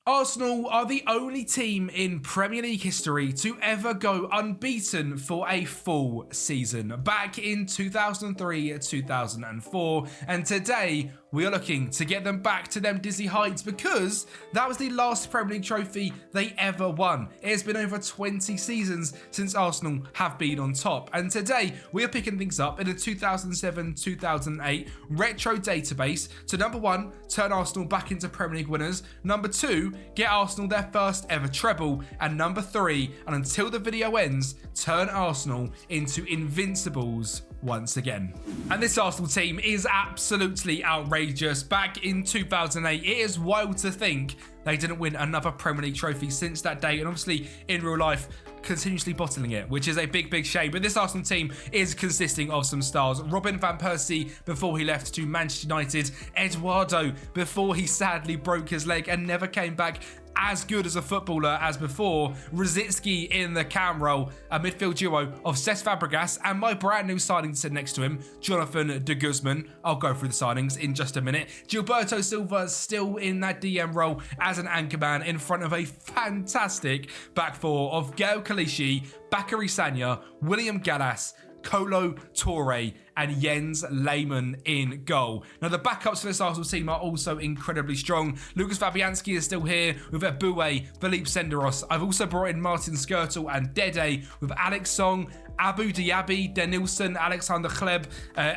Arsenal are the only team in Premier League history to ever go unbeaten for a full season, back in 2003-2004, and today we are looking to get them back to them dizzy heights because that was the last Premier League trophy they ever won. It has been over 20 seasons since Arsenal have been on top, and today we are picking things up in a 2007-2008 retro database to number one, turn Arsenal back into Premier League winners, number two, get Arsenal their first ever treble, and number three, and until the video ends, turn Arsenal into Invincibles once again. And this Arsenal team is absolutely outrageous. Back in 2008, it is wild to think they didn't win another Premier League trophy since that day, and obviously in real life continuously bottling it, which is a big shame. But this Arsenal team is consisting of some stars. Robin van Persie before he left to Manchester United, Eduardo before he sadly broke his leg and never came back as good as a footballer as before, Rosicky in the cam role, a midfield duo of Cesc Fabregas and my brand new signing to sit next to him, Jonathan de Guzman. I'll go through the signings in just a minute. Gilberto Silva still in that DM role as an anchorman in front of a fantastic back four of Gael Clichy, Bakary Sagna, William Gallas, Kolo Touré and Jens Lehmann in goal. Now the backups for this Arsenal team are also incredibly strong. Lucas Fabianski is still here with Eboué, Philippe Senderos. I've also brought in Martin Skirtle and Dede with Alex Song, Abu Diaby, Denilson, Alexander Kleb,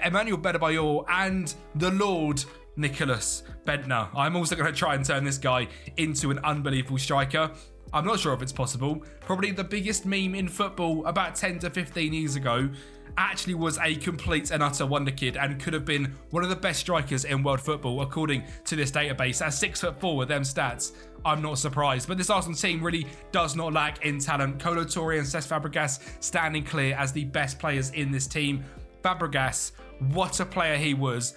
Emmanuel Adebayor and the Lord Nicholas Bentner. I'm also going to try and turn this guy into an unbelievable striker. I'm not sure if it's possible. Probably the biggest meme in football about 10 to 15 years ago actually was a complete and utter wonder kid and could have been one of the best strikers in world football according to this database. At 6'4" with them stats, I'm not surprised. But this Arsenal team really does not lack in talent. Kolo Touré and Cesc Fabregas standing clear as the best players in this team. Fabregas, what a player he was.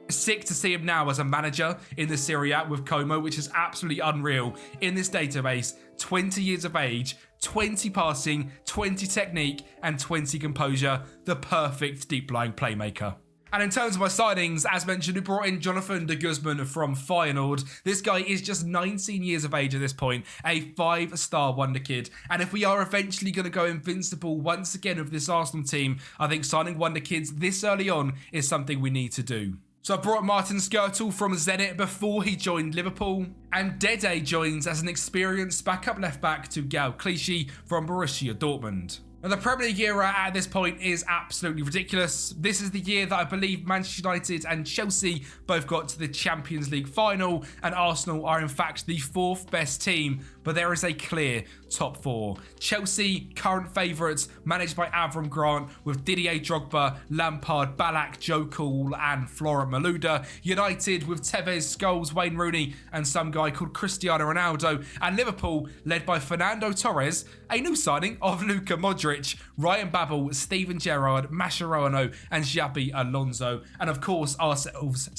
Sick to see him now as a manager in the Serie A with Como, which is absolutely unreal. In this database, 20 years of age, 20 passing, 20 technique, and 20 composure. The perfect deep-lying playmaker. And in terms of my signings, as mentioned, we brought in Jonathan de Guzman from Feyenoord. This guy is just 19 years of age at this point, a 5-star wonder kid. And if we are eventually going to go invincible once again with this Arsenal team, I think signing wonder kids this early on is something we need to do. So I brought Martin Skirtle from Zenit before he joined Liverpool, and Dede joins as an experienced backup left-back to Gael Clichy from Borussia Dortmund. Now, the Premier League era at this point is absolutely ridiculous. This is the year that I believe Manchester United and Chelsea both got to the Champions League final, and Arsenal are in fact the fourth best team, but there is a clear top four. Chelsea, current favourites, managed by Avram Grant with Didier Drogba, Lampard, Ballack, Joe Cool and Florent Malouda. United with Tevez, Scholes, Wayne Rooney and some guy called Cristiano Ronaldo. And Liverpool, led by Fernando Torres, a new signing of Luka Modric, Ryan Babel, Steven Gerrard, Mascherano and Xabi Alonso. And of course ourselves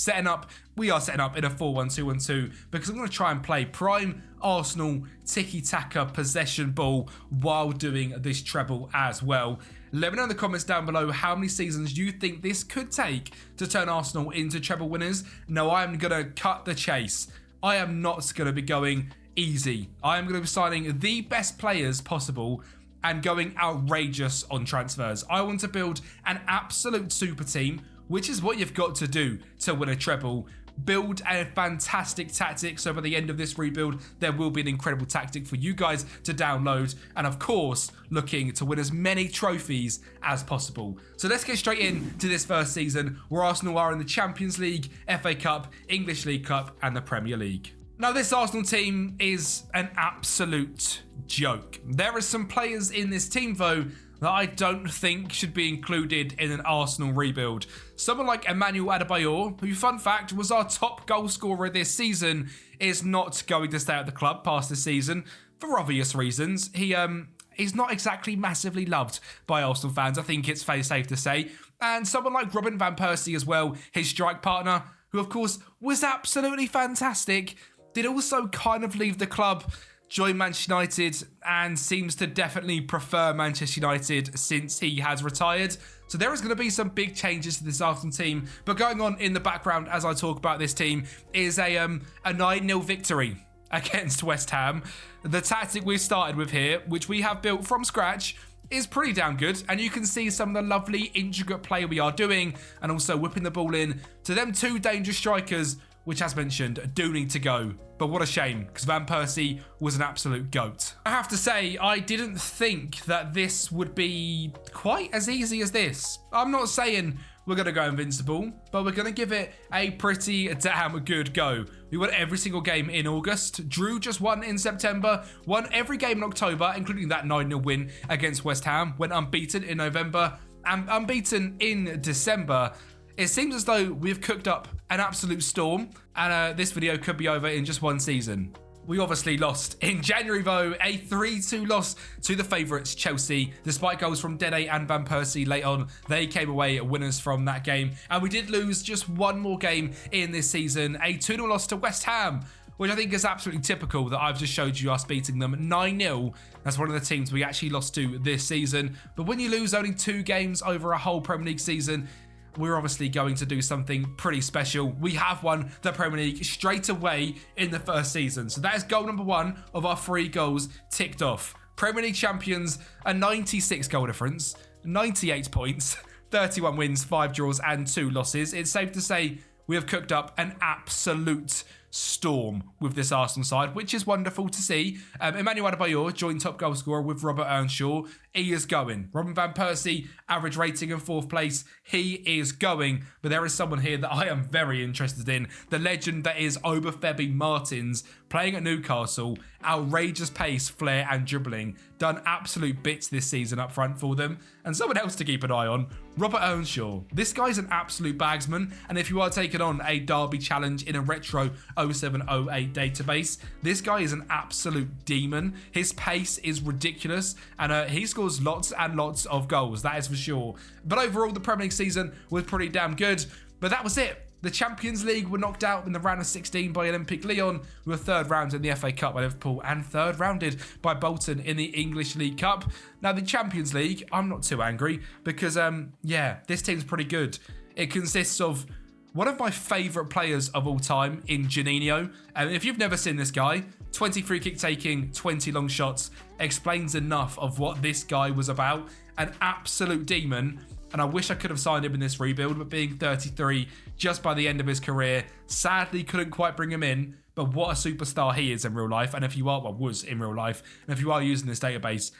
we are setting up in a 4-1-2-1-2 because I'm going to try and play prime Arsenal tiki-taka possession ball while doing this treble as well. Let me know in the comments down below how many seasons you think this could take to turn Arsenal into treble winners. No, I am going to cut the chase. I am not going to be going easy. I am going to be signing the best players possible and going outrageous on transfers. I want to build an absolute super team, which is what you've got to do to win a treble. Build a fantastic tactic, so by the end of this rebuild there will be an incredible tactic for you guys to download, and of course looking to win as many trophies as possible. So let's get straight into this first season where Arsenal are in the Champions League, FA Cup, English League Cup and the Premier League. Now this Arsenal team is an absolute joke. There are some players in this team though that I don't think should be included in an Arsenal rebuild. Someone like Emmanuel Adebayor, who, fun fact, was our top goal scorer this season, is not going to stay at the club past this season for obvious reasons. He's not exactly massively loved by Arsenal fans, I think it's fairly safe to say. And someone like Robin van Persie as well, his strike partner, who of course was absolutely fantastic, did also kind of leave the club, joined Manchester United and seems to definitely prefer Manchester United since he has retired. So there is going to be some big changes to this Arsenal team. But going on in the background as I talk about this team is a 9-0 victory against West Ham. The tactic we started with here, which we have built from scratch, is pretty damn good, and you can see some of the lovely intricate play we are doing, and also whipping the ball in to them two dangerous strikers, which, as mentioned, do need to go. But what a shame, because Van Persie was an absolute goat. I have to say, I didn't think that this would be quite as easy as this. I'm not saying we're going to go invincible, but we're going to give it a pretty damn good go. We won every single game in August, drew just one in September, won every game in October, including that 9-0 win against West Ham, went unbeaten in November, and unbeaten in December. It seems as though we've cooked up an absolute storm, and this video could be over in just one season. We obviously lost in January though, a 3-2 loss to the favourites Chelsea. Despite goals from Dede and Van Persie late on, they came away winners from that game. And we did lose just one more game in this season, a 2-0 loss to West Ham, which I think is absolutely typical that I've just showed you us beating them 9-0. That's one of the teams we actually lost to this season. But when you lose only 2 games over a whole Premier League season, we're obviously going to do something pretty special. We have won the Premier League straight away in the first season. So that is goal number 1 of our 3 goals ticked off. Premier League champions, a 96 goal difference, 98 points, 31 wins, 5 draws and 2 losses. It's safe to say we have cooked up an absolute storm with this Arsenal side, which is wonderful to see. Emmanuel Adebayor joined top goal scorer with Robert Earnshaw. He is going. Robin Van Persie, average rating in 4th place. He is going. But there is someone here that I am very interested in. The legend that is Obafemi Martins, playing at Newcastle. Outrageous pace, flair and dribbling. Done absolute bits this season up front for them. And someone else to keep an eye on, Robert Earnshaw. This guy's an absolute bagsman. And if you are taking on a derby challenge in a retro 0708 database, this guy is an absolute demon. His pace is ridiculous. And he scores lots and lots of goals, that is for sure. But overall, the Premier League season was pretty damn good. But that was it. The Champions League were knocked out in the round of 16 by Olympique Lyon. We were 3rd round in the FA Cup by Liverpool and 3rd rounded by Poulsen in the English League Cup. Now, the Champions League, I'm not too angry because, yeah, this team's pretty good. It consists of one of my favourite players of all time in Juninho. And if you've never seen this guy, 20 free kick taking, 20 long shots, explains enough of what this guy was about. An absolute demon. And I wish I could have signed him in this rebuild, but being 33 just by the end of his career, sadly couldn't quite bring him in. But what a superstar he is in real life. And if you are, well, was in real life, and if you are using this database,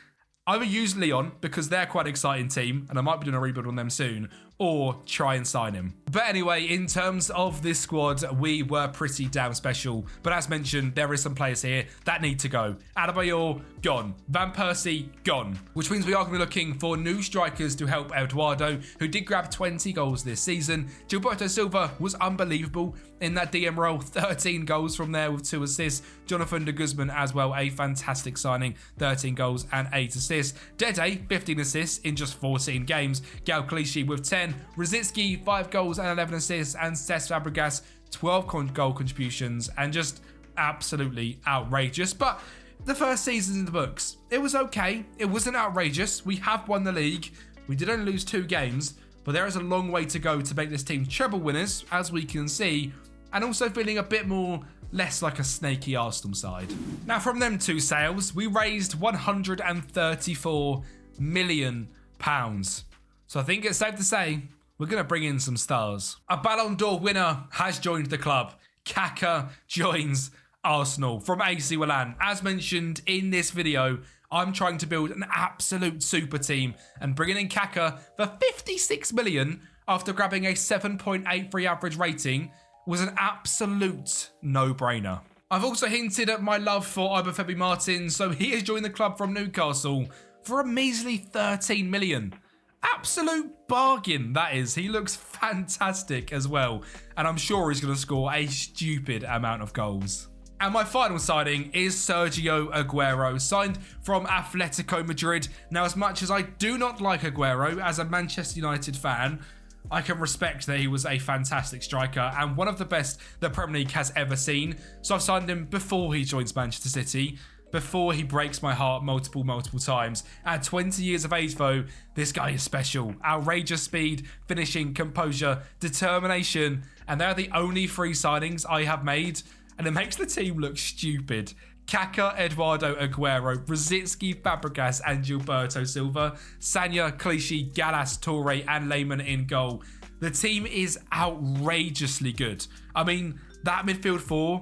either use Lyon because they're quite an exciting team and I might be doing a rebuild on them soon, or try and sign him. But anyway, in terms of this squad, we were pretty damn special. But as mentioned, there is some players here that need to go. Adebayor, gone. Van Persie, gone. Which means we are going to be looking for new strikers to help Eduardo, who did grab 20 goals this season. Gilberto Silva was unbelievable in that DM role. 13 goals from there with 2 assists. Jonathan de Guzman as well, a fantastic signing. 13 goals and 8 assists. Dede, 15 assists in just 14 games. Gal Clichy with 10. Rosicki, 5 goals and 11 assists. And Cesc Fabregas, 12 goal contributions. And just absolutely outrageous. But the first season in the books, it was okay. It wasn't outrageous. We have won the league. We did only lose 2 games. But there is a long way to go to make this team treble winners, as we can see. And also feeling a bit more less like a snaky Arsenal side. Now, from them 2 sales, we raised £134 million. So I think it's safe to say we're going to bring in some stars. A Ballon d'Or winner has joined the club. Kaka joins Arsenal from AC Milan. As mentioned in this video, I'm trying to build an absolute super team, and bringing in Kaka for 56 million after grabbing a 7.83 average rating was an absolute no-brainer. I've also hinted at my love for Obafemi Martins, so he has joined the club from Newcastle for a measly 13 million. Absolute bargain, that is. He looks fantastic as well, and I'm sure he's going to score a stupid amount of goals. And my final signing is Sergio Aguero, signed from Atletico Madrid. Now, as much as I do not like Aguero as a Manchester United fan, I can respect that he was a fantastic striker and one of the best the Premier League has ever seen. So I've signed him before he joins Manchester City, before he breaks my heart multiple times. At 20 years of age though, this guy is special. Outrageous speed, finishing, composure, determination, and they're the only 3 signings I have made. and it makes the team look stupid. Kaká, Eduardo, Aguero, Rosicky, Fabregas, and Gilberto Silva, Sanya, Clichy, Gallas, Toure, and Lehmann in goal. The team is outrageously good. I mean, that midfield four,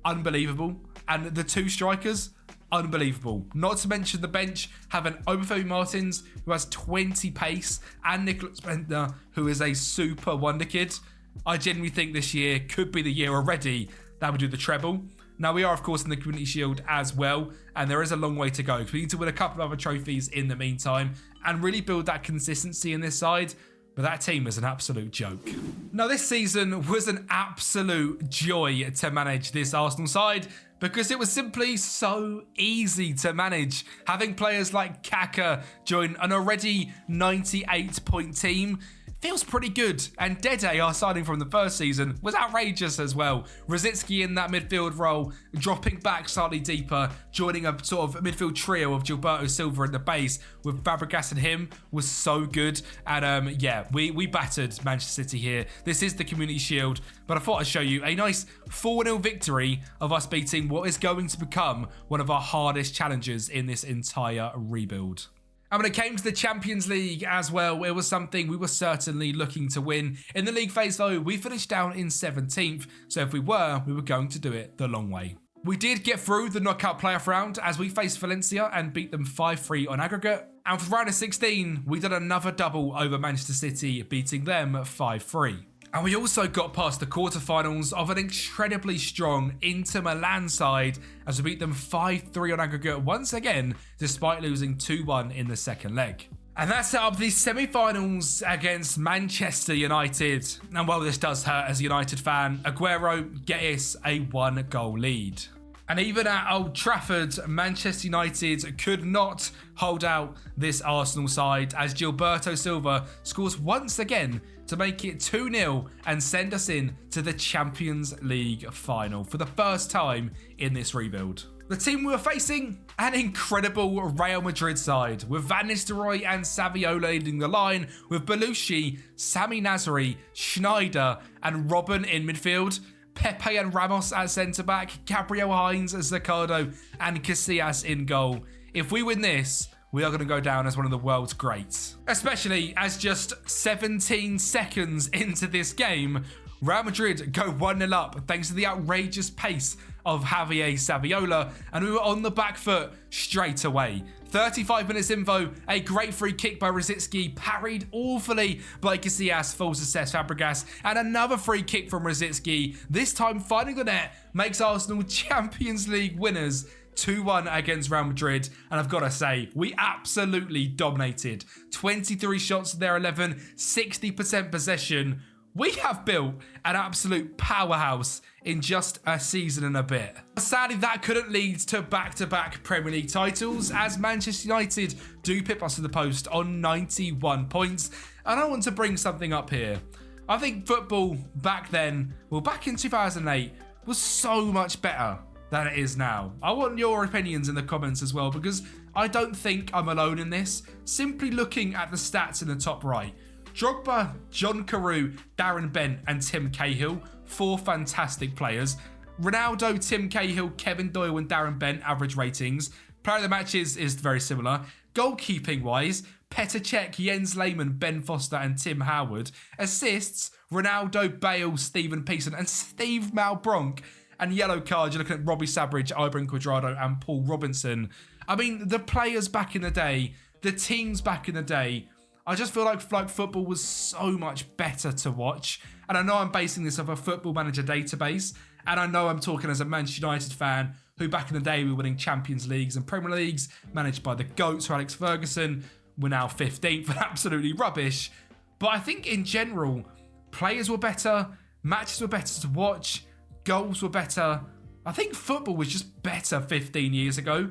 unbelievable. And the two strikers, unbelievable. Not to mention the bench having Obafemi Martins, who has 20 pace, and Nicholas Bendtner, who is a super wonder kid. I genuinely think this year could be the year already that we do the treble. Now, we are, of course, in the Community Shield as well, and there is a long way to go. We need to win a couple of other trophies in the meantime and really build that consistency in this side. But that team is an absolute joke. Now, this season was an absolute joy to manage this Arsenal side because it was simply so easy to manage. Having players like Kaká join an already 98-point team feels pretty good. And Dede, our signing from the first season, was outrageous as well. Rosicky in that midfield role, dropping back slightly deeper, joining a sort of midfield trio of Gilberto Silva in the base with Fabregas and him was so good. And yeah, we battered Manchester City here. This is the Community Shield, but I thought I'd show you a nice 4-0 victory of us beating what is going to become one of our hardest challenges in this entire rebuild. And when it came to the Champions League as well, it was something we were certainly looking to win. In the league phase though, we finished down in 17th, so if we were going to do it the long way. We did get through the knockout playoff round as we faced Valencia and beat them 5-3 on aggregate. And for round of 16, we did another double over Manchester City, beating them 5-3. And we also got past the quarterfinals of an incredibly strong Inter Milan side as we beat them 5-3 on aggregate once again, despite losing 2-1 in the second leg. And that set up the semi-finals against Manchester United. And while this does hurt as a United fan, Aguero gets us a 1-goal lead. And even at Old Trafford, Manchester United could not hold out this Arsenal side as Gilberto Silva scores once again to make it 2-0 and send us in to the Champions League final for the first time in this rebuild. The team we were facing, an incredible Real Madrid side, with Van Nistelrooy and Saviola leading the line, with Belushi, Sami Nasri, Schneider and Robben in midfield, Pepe and Ramos at centre-back, Gabriel Hines, Zaccardo and Casillas in goal. If we win this, we are going to go down as one of the world's greats. Especially as just 17 seconds into this game, Real Madrid go 1-0 up thanks to the outrageous pace of Javier Saviola, and we were on the back foot straight away. 35 minutes info, a great free kick by Rosicky, parried awfully by Casillas, full success Fabregas, and another free kick from Rosicky, this time finding the net, makes Arsenal Champions League winners 2-1 against Real Madrid. And I've got to say, we absolutely dominated. 23 shots to their 11, 60% possession. We have built an absolute powerhouse in just a season and a bit. Sadly, that couldn't lead to back-to-back Premier League titles as Manchester United do pip us to the post on 91 points. And I want to bring something up here. I think football back then, well, back in 2008, was so much better than it is now. I want your opinions in the comments as well, because I don't think I'm alone in this. Simply looking at the stats in the top right, Drogba, John Carew, Darren Bent and Tim Cahill, 4 fantastic players. Ronaldo, Tim Cahill, Kevin Doyle and Darren Bent average ratings. Player of the matches is very similar. Goalkeeping wise, Petr Cech, Jens Lehmann, Ben Foster and Tim Howard. Assists, Ronaldo, Bale, Stephen Pearson and Steve Malbronk. And yellow cards, you're looking at Robbie Sabridge, Ibrahim Cuadrado and Paul Robinson. I mean, the players back in the day, the teams back in the day, I just feel like football was so much better to watch. And I know I'm basing this off a Football Manager database. And I know I'm talking as a Manchester United fan who back in the day were winning Champions Leagues and Premier Leagues, managed by the GOATs, Alex Ferguson. We're now 15th and absolutely rubbish. But I think in general, players were better, matches were better to watch, goals were better. I think football was just better 15 years ago.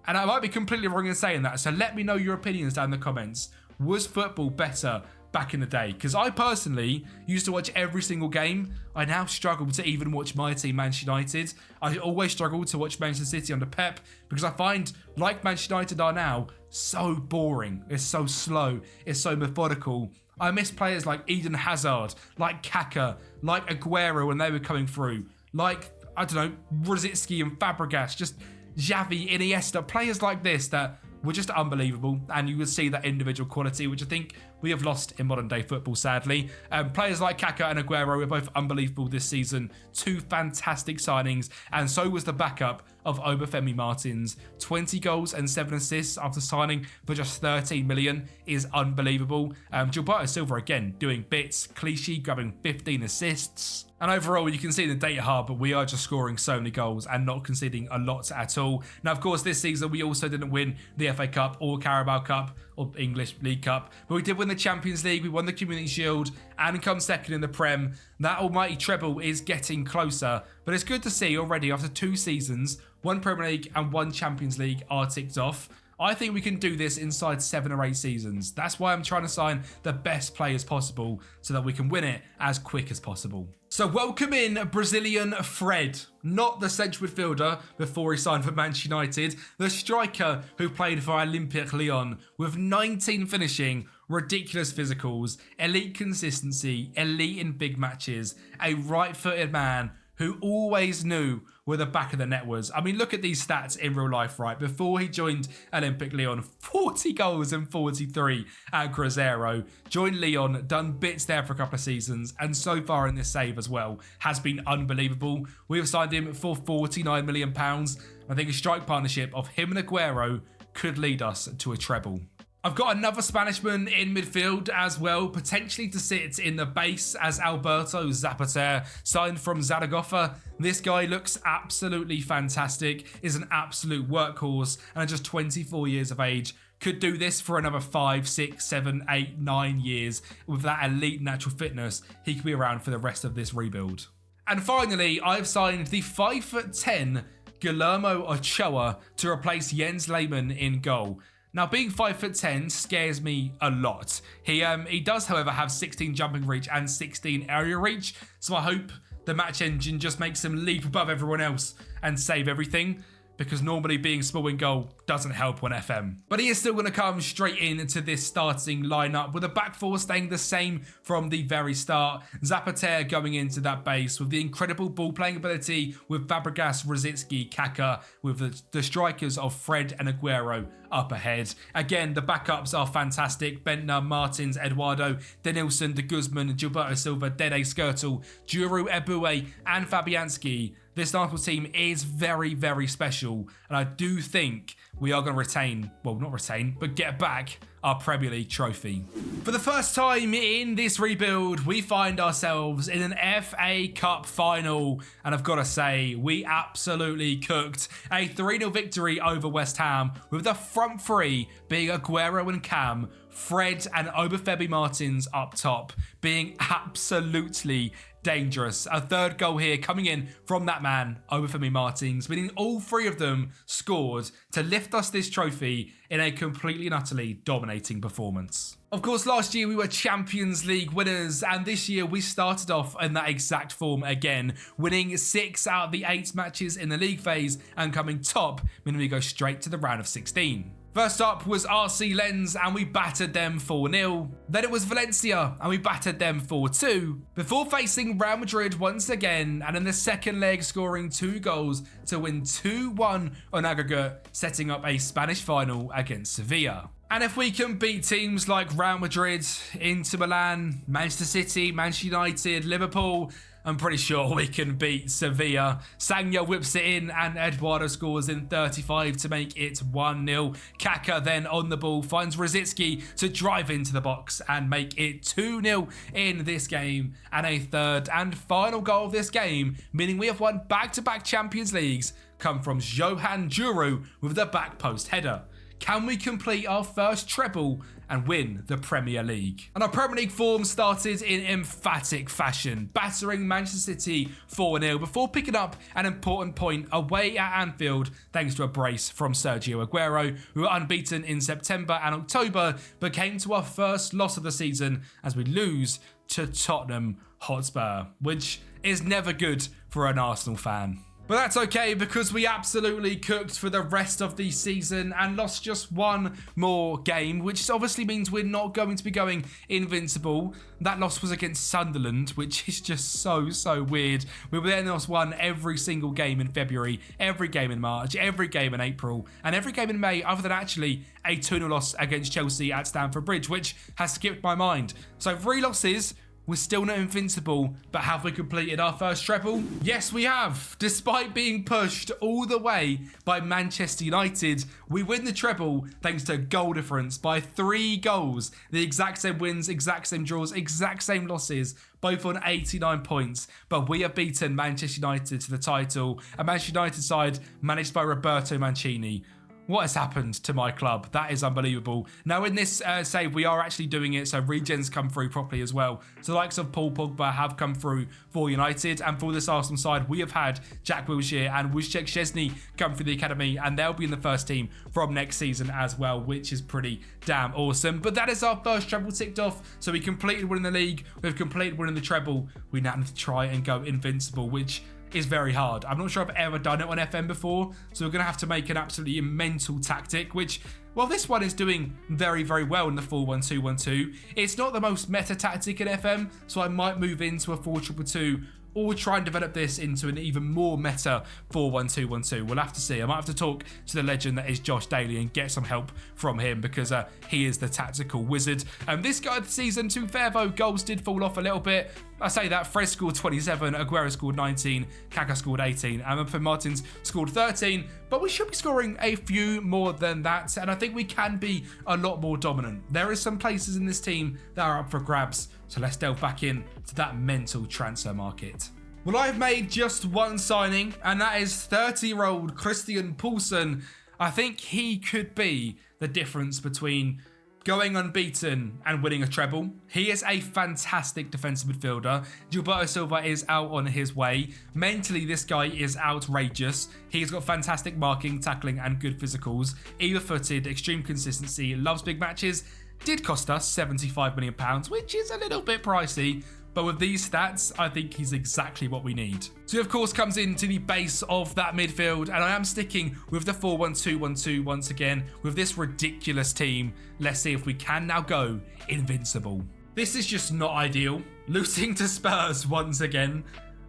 And I might be completely wrong in saying that. So let me know your opinions down in the comments. Was football better back in the day? Because I personally used to watch every single game. I now struggle to even watch my team, Manchester United. I always struggle to watch Manchester City under Pep because I find, like Manchester United are now, so boring. It's so slow. It's so methodical. I miss players like Eden Hazard, like Kaká, like Aguero when they were coming through, like I don't know, Rosicky and Fabregas, just Xavi, Iniesta, players like this that were just unbelievable, and you would see that individual quality, which I think we have lost in modern day football, sadly. Players like Kaká and Aguero were both unbelievable this season. 2 fantastic signings, and so was the backup of Obafemi Martins. 20 goals and 7 assists after signing for just 13 million is unbelievable. Gilberto Silva again doing bits. Clichy grabbing 15 assists. And overall, you can see in the data hub, we are just scoring so many goals and not conceding a lot at all. Now, of course, this season, we also didn't win the FA Cup or Carabao Cup or English League Cup, but we did win the Champions League, we won the Community Shield, and come second in the Prem. That almighty treble is getting closer, but it's good to see already after 2 seasons, 1 Premier League and 1 Champions League are ticked off. I think we can do this inside 7 or 8 seasons. That's why I'm trying to sign the best players possible so that we can win it as quick as possible. So welcome in Brazilian Fred, not the central midfielder before he signed for Manchester United, the striker who played for Olympique Lyon with 19 finishing, ridiculous physicals, elite consistency, elite in big matches, a right-footed man who always knew where the back of the net was. I mean, look at these stats in real life, right? Before he joined Olympique Lyon, 40 goals and 43 at Cruzeiro. Joined Lyon, done bits there for a couple of seasons, and so far in this save as well has been unbelievable. We have signed him for £49 million. I think a strike partnership of him and Aguero could lead us to a treble. I've got another Spanishman in midfield as well, potentially to sit in the base as Alberto Zapater, signed from Zaragoza. This guy looks absolutely fantastic, is an absolute workhorse, and at just 24 years of age, could do this for another 5, 6, 7, 8, 9 years. With that elite natural fitness, he could be around for the rest of this rebuild. And finally, I've signed the 5'10" Guillermo Ochoa to replace Jens Lehmann in goal. Now, being 5'10" scares me a lot. He does, however, have 16 jumping reach and 16 area reach, so I hope the match engine just makes him leap above everyone else and save everything, because normally being small in goal doesn't help on FM. But he is still going to come straight into this starting lineup with the back four staying the same from the very start. Zapater going into that base with the incredible ball playing ability with Fabregas, Rosicky, Kaká, with the strikers of Fred and Aguero up ahead. Again, the backups are fantastic. Bentner, Martins, Eduardo, Denilson, De Guzman, Gilberto Silva, Dede Skirtle, Juru Ebue and Fabianski. This Arsenal team is very, very special, and I do think we are going to retain, well, not retain, but get back our Premier League trophy. For the first time in this rebuild, we find ourselves in an FA Cup final, and I've got to say, we absolutely cooked. A 3-0 victory over West Ham, with the front three being Aguero and Cam, Fred and Obafemi Martins up top, being absolutely dangerous. A third goal here coming in from that man, Obafemi Martins, meaning all 3 of them scored to lift us this trophy in a completely and utterly dominating performance. Of course, last year we were Champions League winners, and this year we started off in that exact form again, winning 6 out of the 8 matches in the league phase and coming top, meaning we go straight to the round of 16. First up was RC Lens, and we battered them 4-0. Then it was Valencia, and we battered them 4-2. Before facing Real Madrid once again, and in the second leg scoring 2 goals to win 2-1 on aggregate, setting up a Spanish final against Sevilla. And if we can beat teams like Real Madrid, Inter Milan, Manchester City, Manchester United, Liverpool, I'm pretty sure we can beat Sevilla. Sagna whips it in and Eduardo scores in 35 to make it 1-0. Kaká then on the ball finds Rosicky to drive into the box and make it 2-0 in this game. And a third and final goal of this game, meaning we have won back-to-back Champions Leagues, come from Johan Juru with the back post header. Can we complete our first treble and win the Premier League? And our Premier League form started in emphatic fashion, battering Manchester City 4-0 before picking up an important point away at Anfield thanks to a brace from Sergio Aguero, who were unbeaten in September and October, but came to our first loss of the season as we lose to Tottenham Hotspur, which is never good for an Arsenal fan. But that's okay because we absolutely cooked for the rest of the season and lost just one more game, which obviously means we're not going to be going invincible. That loss was against Sunderland, which is just so weird. We were then lost one every single game in February, every game in March, every game in April, and every game in May, other than actually a 2-0 loss against Chelsea at Stamford Bridge, which has skipped my mind. So 3 losses. We're still not invincible, but have we completed our first treble? Yes, we have. Despite being pushed all the way by Manchester United, we win the treble thanks to goal difference by 3 goals. The exact same wins, exact same draws, exact same losses, both on 89 points. But we have beaten Manchester United to the title, a Manchester United side managed by Roberto Mancini. What has happened to my club? That is unbelievable. Now in this save, we are actually doing it, so regens come through properly as well. So the likes of Paul Pogba have come through for United, and for this Arsenal side, we have had Jack Wilshere and Wojciech Szczesny come through the academy, and they'll be in the first team from next season as well, which is pretty damn awesome. But that is our first treble ticked off. So we completed winning the league, we've completed winning the treble. We now need to try and go invincible, which is very hard. I'm not sure I've ever done it on FM before, so we're going to have to make an absolutely mental tactic, which, well, this one is doing very well in the 4-1-2-1-2. It's not the most meta tactic in FM, so I might move into a 4-2-2-2 or try and develop this into an even more meta 4-1-2-1-2. We'll have to see. I might have to talk to the legend that is Josh Daly and get some help from him because he is the tactical wizard. This guy of the season, to be fair though, goals did fall off a little bit. I say that Fred scored 27, Aguero scored 19, Kaka scored 18, and Martins scored 13. But we should be scoring a few more than that, and I think we can be a lot more dominant. There is some places in this team that are up for grabs, so let's delve back in to that mental transfer market. Well, I've made just one signing, and that is 30-year-old Christian Poulsen. I think he could be the difference between going unbeaten and winning a treble. He is a fantastic defensive midfielder. Gilberto Silva is out on his way. Mentally, this guy is outrageous. He's got fantastic marking, tackling, and good physicals. Either-footed, extreme consistency, loves big matches. Did cost us £75 million, which is a little bit pricey. But with these stats, I think he's exactly what we need. So he, of course, comes into the base of that midfield, and I am sticking with the 4-1-2-1-2 once again with this ridiculous team. Let's see if we can now go invincible. This is just not ideal. Losing to Spurs once again.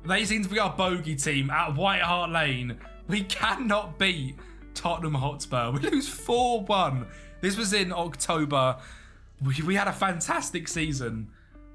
They seem to be our bogey team at White Hart Lane. We cannot beat Tottenham Hotspur. We lose 4-1. This was in October. We had a fantastic season.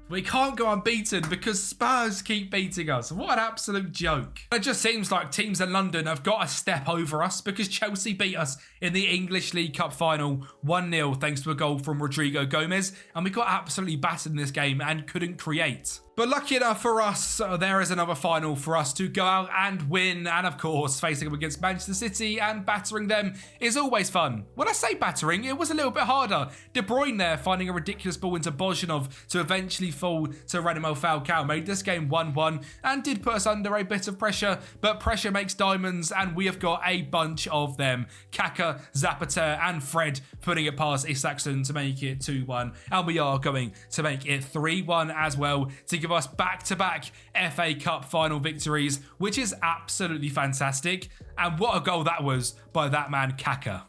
We can't go unbeaten because Spurs keep beating us. What an absolute joke. It just seems like teams in London have got a step over us because Chelsea beat us in the English League Cup final 1-0 thanks to a goal from Rodrigo Gomez, and we got absolutely battered in this game and couldn't create. But lucky enough for us, there is another final for us to go out and win. And of course, facing them against Manchester City and battering them is always fun. When I say battering, it was a little bit harder. De Bruyne there finding a ridiculous ball into Bozhanov to eventually fall to Radamel Falcao made this game 1-1 and did put us under a bit of pressure. But pressure makes diamonds, and we have got a bunch of them. Kaka, Zapata and Fred putting it past Isaacson to make it 2-1. And we are going to make it 3-1 as well to give us back-to-back FA Cup final victories, which is absolutely fantastic. And what a goal that was by that man Kaka.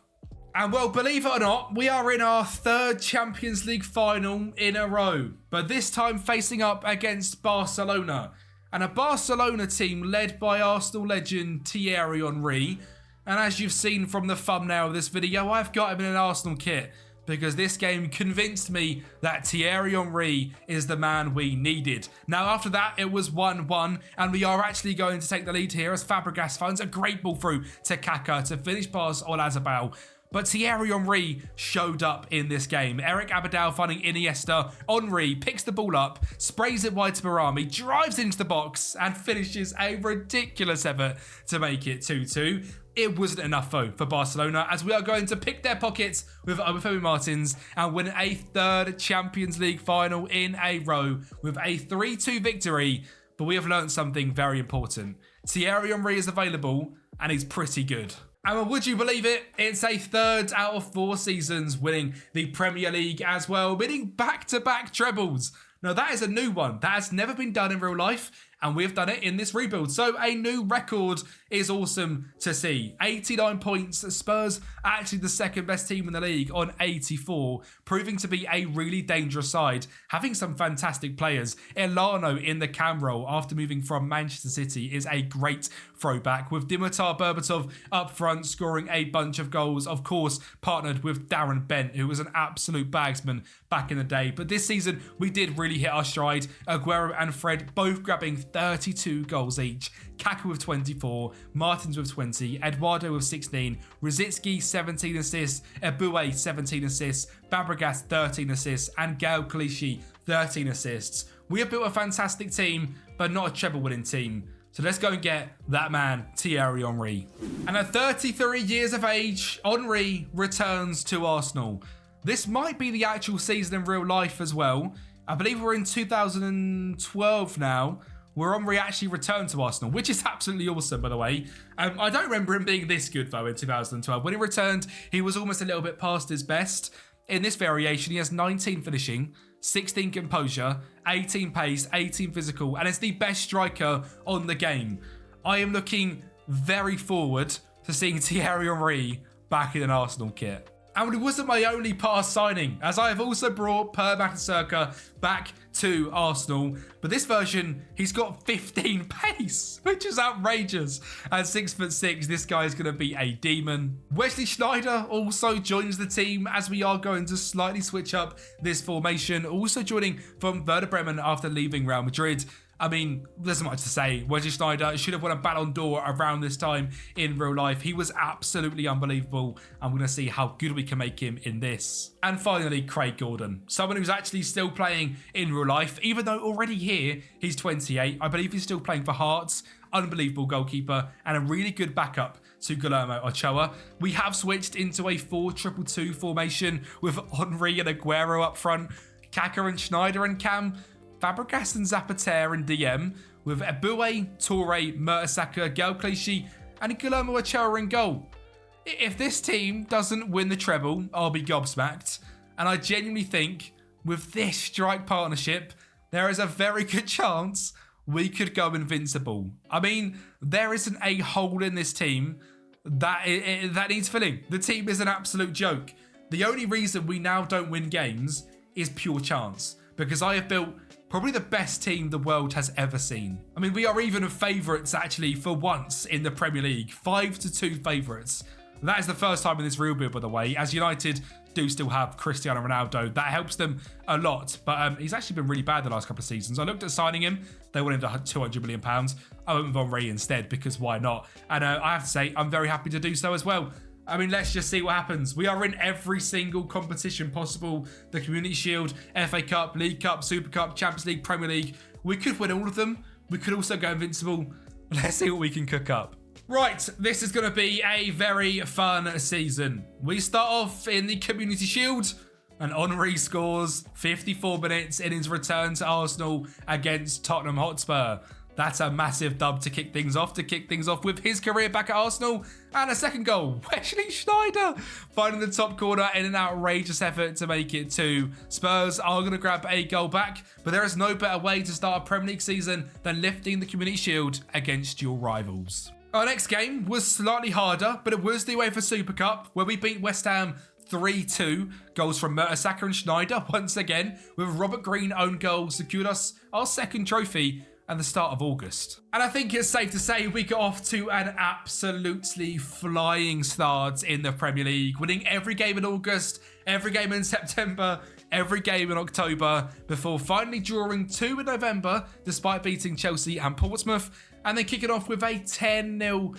And well, believe it or not, we are in our 3rd Champions League final in a row, but this time facing up against Barcelona, and a Barcelona team led by Arsenal legend Thierry Henry. And as you've seen from the thumbnail of this video, I've got him in an Arsenal kit because this game convinced me that Thierry Henry is the man we needed. Now, after that, it was 1-1, and we are actually going to take the lead here as Fabregas finds a great ball through to Kaka to finish past Olazabal. But Thierry Henry showed up in this game. Eric Abidal finding Iniesta. Henry picks the ball up, sprays it wide to Barami, drives into the box, and finishes a ridiculous effort to make it 2-2. It wasn't enough though for Barcelona, as we are going to pick their pockets with Unbeaten Martins and win a 3rd Champions League final in a row with a 3-2 victory. But we have learned something very important. Thierry Henry is available and he's pretty good. And would you believe it? It's a 3rd out of 4 seasons winning the Premier League as well, winning back-to-back trebles. Now that is a new one. That has never been done in real life, and we've done it in this rebuild. So a new record is awesome to see. 89 points. Spurs actually the second best team in the league on 84, proving to be a really dangerous side, having some fantastic players. Elano in the cam role after moving from Manchester City is a great throwback, with Dimitar Berbatov up front scoring a bunch of goals, of course partnered with Darren Bent, who was an absolute bagsman back in the day. But this season we did really hit our stride. Aguero and Fred both grabbing 32 goals each, Kaka with 24, Martins with 20, Eduardo with 16, Rosicky 17 assists, Eboué 17 assists, Fabregas 13 assists, and Gael Clichy 13 assists. We have built a fantastic team, but not a treble winning team. So let's go and get that man, Thierry Henry. And at 33 years of age, Henry returns to Arsenal. This might be the actual season in real life as well. I believe we're in 2012 now, where Henry actually returned to Arsenal, which is absolutely awesome, by the way. I don't remember him being this good, though, in 2012. When he returned, he was almost a little bit past his best. In this variation, he has 19 finishing, 16 composure, 18 pace, 18 physical, and is the best striker on the game. I am looking very forward to seeing Thierry Henry back in an Arsenal kit. And it wasn't my only past signing, as I have also brought Per Mertesacker back to Arsenal. But this version, he's got 15 pace, which is outrageous. At 6'6", this guy is going to be a demon. Wesley Sneijder also joins the team, as we are going to slightly switch up this formation. Also joining from Werder Bremen after leaving Real Madrid. I mean, there's not much to say. Wesley Sneijder should have won a Ballon d'Or around this time in real life. He was absolutely unbelievable. I'm going to see how good we can make him in this. And finally, Craig Gordon. Someone who's actually still playing in real life, even though already here, he's 28. I believe he's still playing for Hearts. Unbelievable goalkeeper and a really good backup to Guillermo Ochoa. We have switched into a 4-2-2 formation with Henry and Aguero up front, Kaka and Sneijder and Cam, Fabregas and Zapatero in DM, with Eboué, Touré, Mertesacker, Gael Clichy, and Guillermo Ochoa in goal. If this team doesn't win the treble, I'll be gobsmacked. And I genuinely think with this strike partnership, there is a very good chance we could go invincible. I mean, there isn't a hole in this team that needs filling. The team is an absolute joke. The only reason we now don't win games is pure chance, because I have built probably the best team the world has ever seen. I mean, we are even favourites actually for once in the Premier League. 5-2 favourites. That is the first time in this real build, by the way, as United do still have Cristiano Ronaldo. That helps them a lot, but he's actually been really bad the last couple of seasons. I looked at signing him. They wanted £200 million. I went with Henry instead, because why not? And I have to say, I'm very happy to do so as well. I mean, let's just see what happens. We are in every single competition possible. The Community Shield, FA Cup, League Cup, Super Cup, Champions League, Premier League. We could win all of them. We could also go invincible. Let's see what we can cook up. Right, this is going to be a very fun season. We start off in the Community Shield, and Henry scores 54 minutes in his return to Arsenal against Tottenham Hotspur. That's a massive dub to kick things off with his career back at Arsenal. And a second goal, Wesley Sneijder finding the top corner in an outrageous effort to make it 2. Spurs are going to grab a goal back, but there is no better way to start a Premier League season than lifting the Community Shield against your rivals. Our next game was slightly harder, but it was the UEFA Super Cup, where we beat West Ham 3-2. Goals from Mertesacker and Sneijder once again, with Robert Green own goal secured us our second trophy at the start of August. And I think it's safe to say we got off to an absolutely flying start in the Premier League, winning every game in August, every game in September, every game in October, before finally drawing 2 in November, despite beating Chelsea and Portsmouth, and then kicking off with a 10-0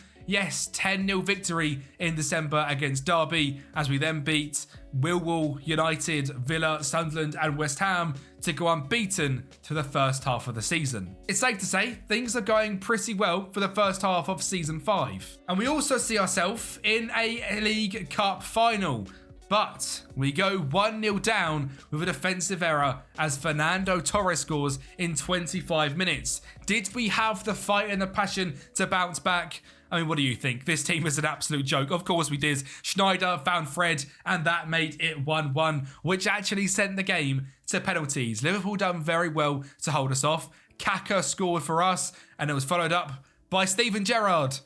victory in December against Derby, as we then beat Millwall, United, Villa, Sunderland and West Ham to go unbeaten to the first half of the season. It's safe to say things are going pretty well for the first half of season 5. And we also see ourselves in a League Cup final. But we go 1-0 down with a defensive error as Fernando Torres scores in 25 minutes. Did we have the fight and the passion to bounce back? I mean, what do you think? This team is an absolute joke. Of course we did. Sneijder found Fred, and that made it 1-1, which actually sent the game to penalties. Liverpool done very well to hold us off. Kaka scored for us, and it was followed up by Steven Gerrard.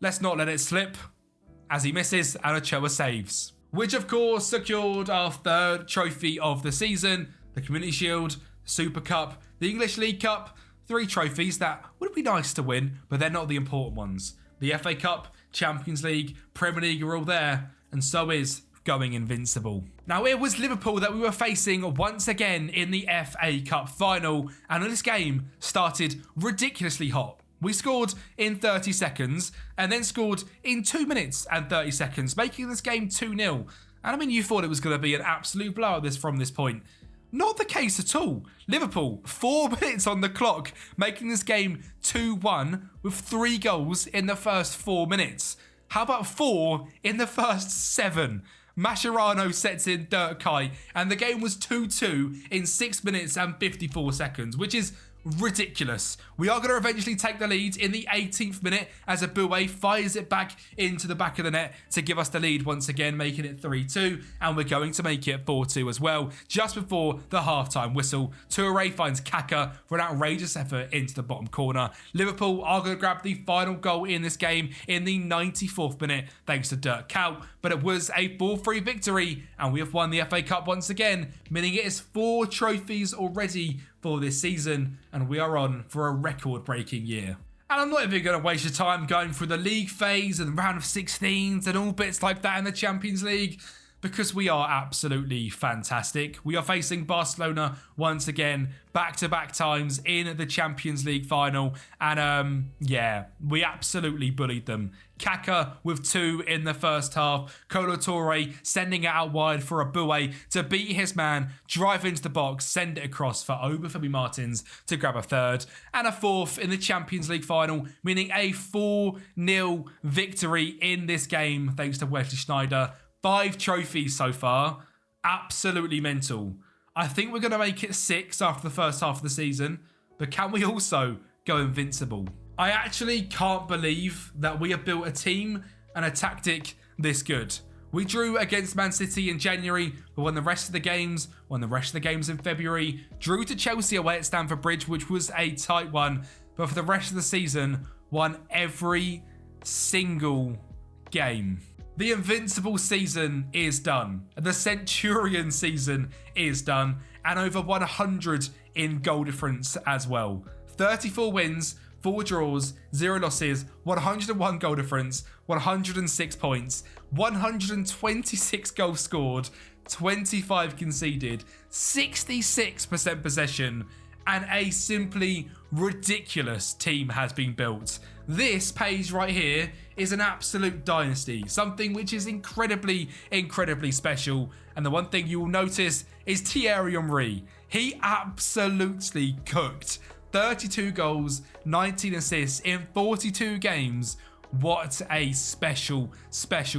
Let's not let it slip as he misses and Ochoa saves. Which of course secured our third trophy of the season, the Community Shield, Super Cup, the English League Cup, 3 trophies that would be nice to win, but they're not the important ones. The FA Cup, Champions League, Premier League are all there, and so is going invincible. Now it was Liverpool that we were facing once again in the FA Cup final, and this game started ridiculously hot. We scored in 30 seconds and then scored in 2 minutes and 30 seconds, making this game 2-0. And I mean, you thought it was going to be an absolute blowout from this point. Not the case at all. Liverpool, 4 minutes on the clock, making this game 2-1 with 3 goals in the first 4 minutes. How about 4 in the first 7? Mascherano sets in Dirk Kuyt, and the game was 2-2 in 6 minutes and 54 seconds, which is ridiculous. We are going to eventually take the lead in the 18th minute as Aboué fires it back into the back of the net to give us the lead once again, making it 3-2, and we're going to make it 4-2 as well, just before the halftime whistle. Touré finds Kaka for an outrageous effort into the bottom corner. Liverpool are going to grab the final goal in this game in the 94th minute thanks to Dirk Kuyt, but it was a 4-3 victory, and we have won the FA Cup once again, meaning it is 4 trophies already for this season, and we are on for a record-breaking year. And I'm not even going to waste your time going through the league phase and round of 16s and all bits like that in the Champions League, because we are absolutely fantastic. We are facing Barcelona once again, back-to-back times in the Champions League final, and yeah, we absolutely bullied them. Kaka with 2 in the first half, Kolo Touré sending it out wide for Aboué to beat his man, drive into the box, send it across for Obafemi Martins to grab a 3rd, and a 4th in the Champions League final, meaning a 4-0 victory in this game thanks to Wesley Sneijder. 5 trophies so far. Absolutely mental. I think we're going to make it 6 after the first half of the season, but can we also go invincible? I actually can't believe that we have built a team and a tactic this good. We drew against Man City in January, but won the rest of the games, in February, drew to Chelsea away at Stamford Bridge, which was a tight one, but for the rest of the season, won every single game. The Invincible season is done. The Centurion season is done. And over 100 in goal difference as well. 34 wins, 4 draws, 0 losses, 101 goal difference, 106 points, 126 goals scored, 25 conceded, 66% possession, and a simply ridiculous team has been built. This page right here is an absolute dynasty, something which is incredibly special. And the one thing you will notice is Thierry Henry. He absolutely cooked. 32 goals, 19 assists in 42 games. What a special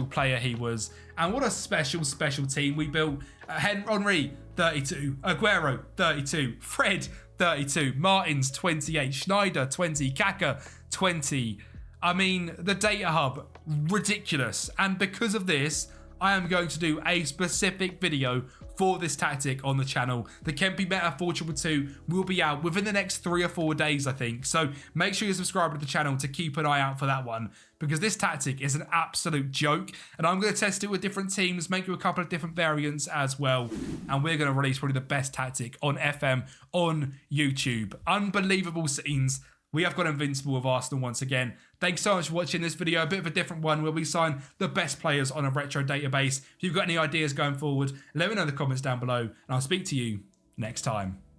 player he was. And what a special team we built. Henry, 32. Aguero, 32. Fred, 32. Martins, 28. Sneijder, 20. Kaka, 20. I mean, the data hub, ridiculous. And because of this, I am going to do a specific video for this tactic on the channel. The Kempi Meta 422 will be out within the next 3 or 4 days, I think. So make sure you subscribe to the channel to keep an eye out for that one, because this tactic is an absolute joke. And I'm going to test it with different teams, make you a couple of different variants as well. And we're going to release probably the best tactic on FM on YouTube. Unbelievable scenes. We have got Invincible with Arsenal once again. Thanks so much for watching this video. A bit of a different one where we sign the best players on a retro database. If you've got any ideas going forward, let me know in the comments down below, and I'll speak to you next time.